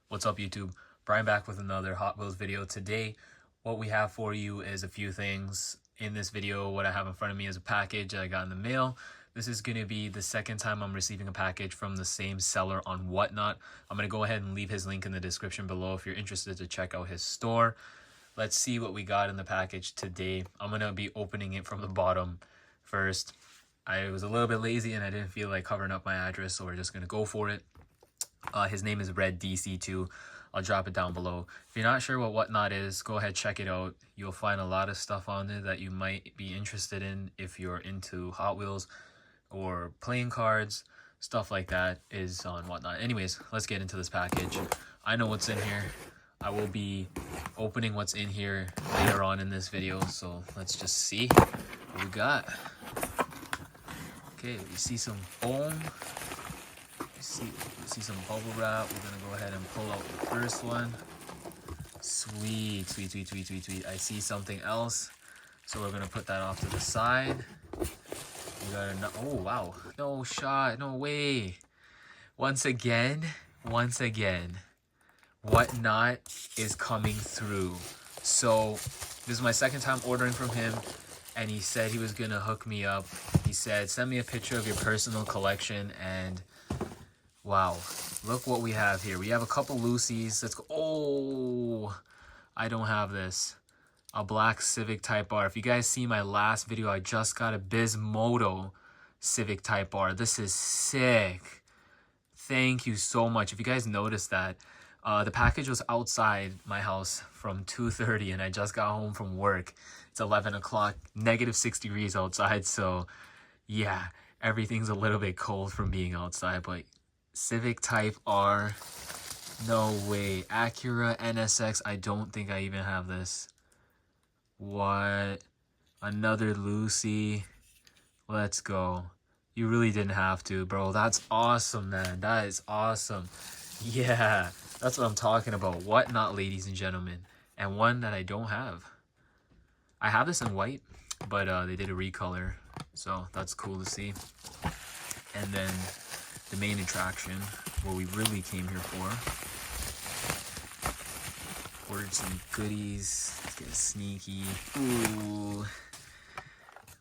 What's up, YouTube? Brian back with another Hot Wheels video. Today, what we have for you is a few things. In this video, what I have in front of me is a package that I got in the mail. This is going to be the second time I'm receiving a package from the same seller on Whatnot. I'm going to go ahead and leave his link in the description below if you're interested to check out his store. Let's see what we got in the package today. I'm going to be opening it from the bottom first. I was a little bit lazy and I didn't feel like covering up my address, so we're just going to go for it. His name is Red DC2. I'll drop it down below. If you're not sure what Whatnot is, go ahead, check it out. You'll find a lot of stuff on there that you might be interested in if you're into Hot Wheels or playing cards. Stuff like that is on Whatnot. Anyways, let's get into this package. I know what's in here. I will be opening what's in here later on in this video, so let's just see what we got. Okay, we see some foam. See some bubble wrap. We're gonna go ahead and pull out the first one. Sweet. I see something else, so we're gonna put that off to the side. We got oh wow, no shot, no way. Once again, Whatnot is coming through. So this is my second time ordering from him, and he said he was gonna hook me up. He said, send me a picture of your personal collection, and wow, look what we have here. We have a couple Lucy's. Let's go. Oh, I don't have this. A black Civic Type R. If you guys see my last video, I just got a Bismoto Civic Type R. This is sick. Thank you so much. If you guys noticed that, the package was outside my house from 2:30 and I just got home from work. It's 11 o'clock, -6 degrees outside. So yeah, everything's a little bit cold from being outside, but Civic Type R, no way. Acura NSX, I don't think I even have this. What? Another Lucy. Let's go. You really didn't have to, bro. That's awesome, man. That is awesome. Yeah, that's what I'm talking about. Whatnot, ladies and gentlemen. And one that I don't have. I have this in white, but they did a recolor, so that's cool to see. And then the main attraction, what we really came here for. Ordered some goodies. Let's get sneaky. Ooh.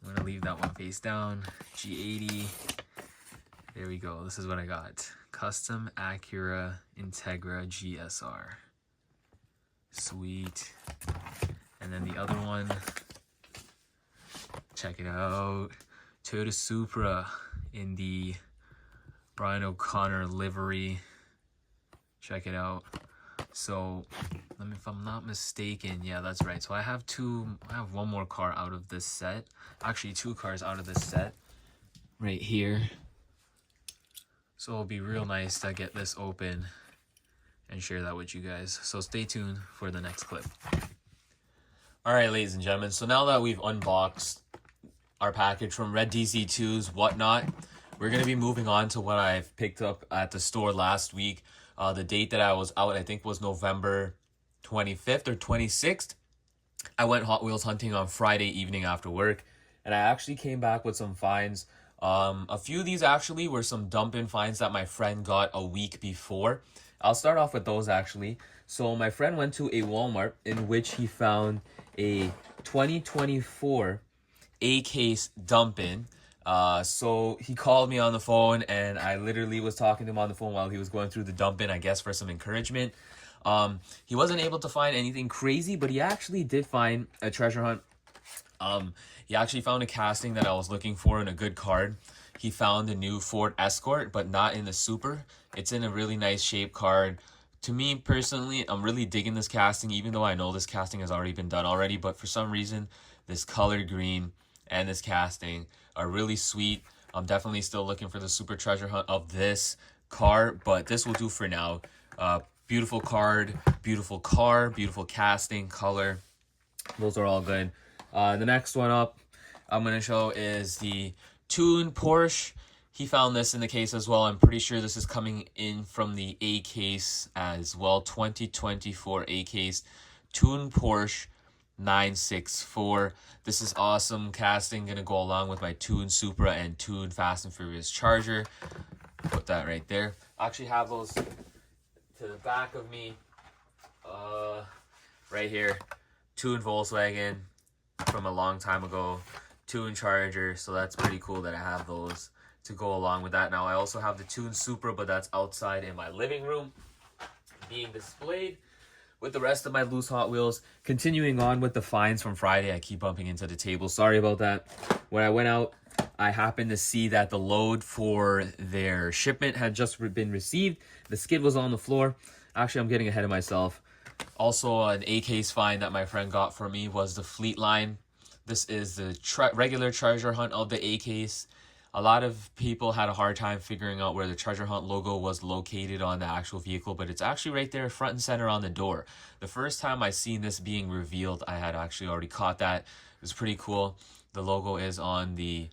I'm gonna leave that one face down. G80. There we go. This is what I got. Custom Acura Integra GSR. Sweet. And then the other one. Check it out. Toyota Supra in the Brian O'Connor livery. Check it out. So if I'm not mistaken, yeah, that's right. So I have one more car out of this set. Actually, 2 cars out of this set right here. So it'll be real nice to get this open and share that with you guys. So stay tuned for the next clip. All right, ladies and gentlemen. So now that we've unboxed our package from Red DC2's Whatnot, we're going to be moving on to what I've picked up at the store last week. The date that I was out, I think, was November 25th or 26th. I went Hot Wheels hunting on Friday evening after work, and I actually came back with some finds. A few of these actually were some dump-in finds that my friend got a week before. I'll start off with those actually. So my friend went to a Walmart in which he found a 2024 A-Case dump-in. So he called me on the phone, and I literally was talking to him on the phone while he was going through the dump-in, I guess for some encouragement. He wasn't able to find anything crazy, but he actually did find a treasure hunt. He actually found a casting that I was looking for in a good card. He found a new Ford Escort, but not in the Super. It's in a really nice shape card. To me personally, I'm really digging this casting, even though I know this casting has already been done already, but for some reason, this color green and this casting are really sweet. I'm definitely still looking for the super treasure hunt of this car, but this will do for now. Beautiful card, beautiful car, beautiful casting, color. Those are all good. The next one up I'm going to show is the tuned Porsche. He found this in the case as well. I'm pretty sure this is coming in from the A case as well. 2024 A case tuned Porsche 964. This is awesome casting, gonna go along with my tuned Supra and tuned Fast and Furious Charger. Put that right there. I actually have those to the back of me. Right here, tuned Volkswagen from a long time ago, tuned Charger, so that's pretty cool that I have those to go along with that. Now I also have the tuned Supra, but that's outside in my living room being displayed with the rest of my loose Hot Wheels. Continuing on with the finds from Friday, I keep bumping into the table, sorry about that. When I went out, I happened to see that the load for their shipment had just been received. The skid was on the floor. Actually, I'm getting ahead of myself. Also, an A-case find that my friend got for me was the Fleet line. This is the regular treasure hunt of the A-case. A lot of people had a hard time figuring out where the treasure hunt logo was located on the actual vehicle, but it's actually right there front and center on the door. The first time I seen this being revealed, I had actually already caught that. It was pretty cool. The logo is on the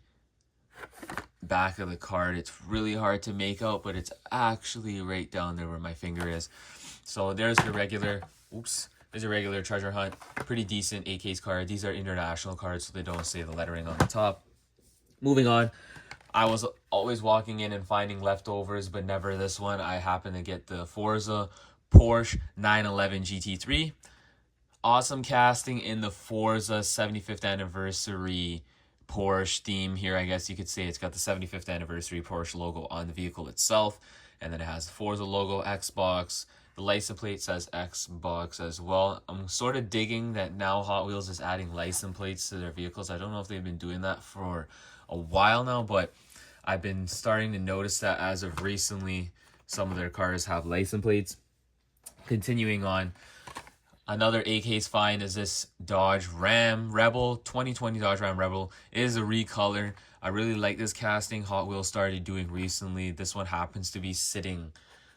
back of the card. It's really hard to make out, but it's actually right down there where my finger is. So there's the regular, there's a regular treasure hunt. Pretty decent A-case card. These are international cards, so they don't say the lettering on the top. Moving on, I was always walking in and finding leftovers, but never this one. I happened to get the Forza Porsche 911 GT3. Awesome casting in the Forza 75th anniversary Porsche theme here, I guess you could say. It's got the 75th anniversary Porsche logo on the vehicle itself, and then it has the Forza logo, Xbox. The license plate says Xbox as well. I'm sort of digging that now Hot Wheels is adding license plates to their vehicles. I don't know if they've been doing that for a while now, but I've been starting to notice that as of recently, some of their cars have license plates. Continuing on, another A-case find is this Dodge Ram Rebel, 2020 Dodge Ram Rebel. It is a recolor. I really like this casting Hot Wheels started doing recently. This one happens to be sitting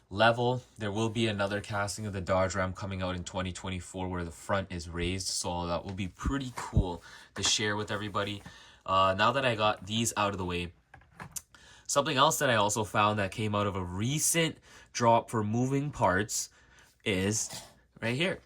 level. There will be another casting of the Dodge Ram coming out in 2024 where the front is raised, so that will be pretty cool to share with everybody. Now that I got these out of the way, something else that I also found that came out of a recent drop for moving parts is right here.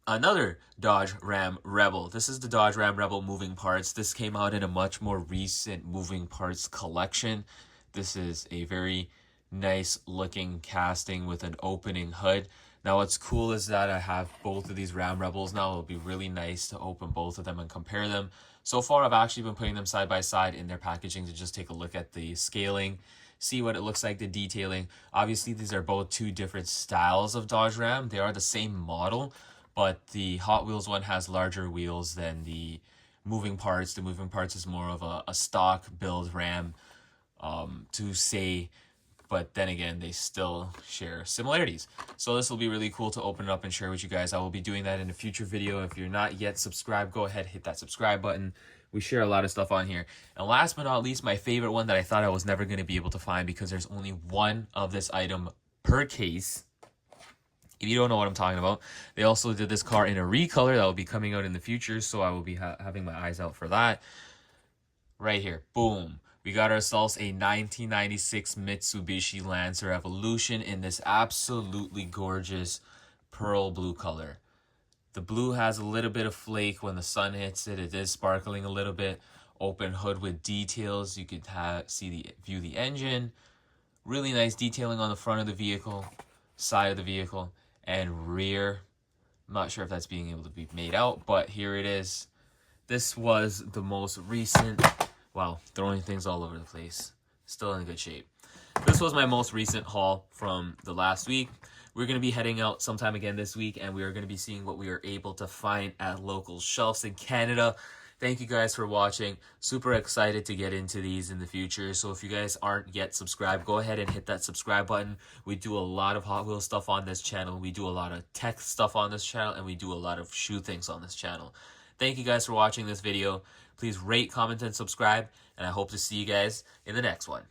Another Dodge Ram Rebel. This is the Dodge Ram Rebel moving parts. This came out in a much more recent moving parts collection. This is a very nice looking casting with an opening hood. Now what's cool is that I have both of these Ram Rebels now. It'll be really nice to open both of them and compare them. So far I've actually been putting them side by side in their packaging to just take a look at the scaling, see what it looks like, the detailing. Obviously these are both two different styles of Dodge Ram. They are the same model, but the Hot Wheels one has larger wheels than the moving parts. The moving parts is more of a stock build Ram to say, but then again, they still share similarities. So this will be really cool to open it up and share with you guys. I will be doing that in a future video. If you're not yet subscribed, go ahead, hit that subscribe button. We share a lot of stuff on here. And last but not least, my favorite one that I thought I was never going to be able to find because there's only one of this item per case. If you don't know what I'm talking about, they also did this car in a recolor that will be coming out in the future, so I will be having my eyes out for that. Right here, boom. We got ourselves a 1996 Mitsubishi Lancer Evolution in this absolutely gorgeous pearl blue color. The blue has a little bit of flake when the sun hits it. It is sparkling a little bit. Open hood with details. You could view the engine. Really nice detailing on the front of the vehicle, side of the vehicle, and rear. I'm not sure if that's being able to be made out, but here it is. This was the most recent. Wow, throwing things all over the place. Still in good shape. This was my most recent haul from the last week. We're going to be heading out sometime again this week, and we are going to be seeing what we are able to find at local shelves in Canada. Thank you guys for watching. Super excited to get into these in the future. So if you guys aren't yet subscribed, go ahead and hit that subscribe button. We do a lot of Hot Wheels stuff on this channel. We do a lot of tech stuff on this channel, and we do a lot of shoe things on this channel. Thank you guys for watching this video. Please rate, comment, and subscribe, and I hope to see you guys in the next one.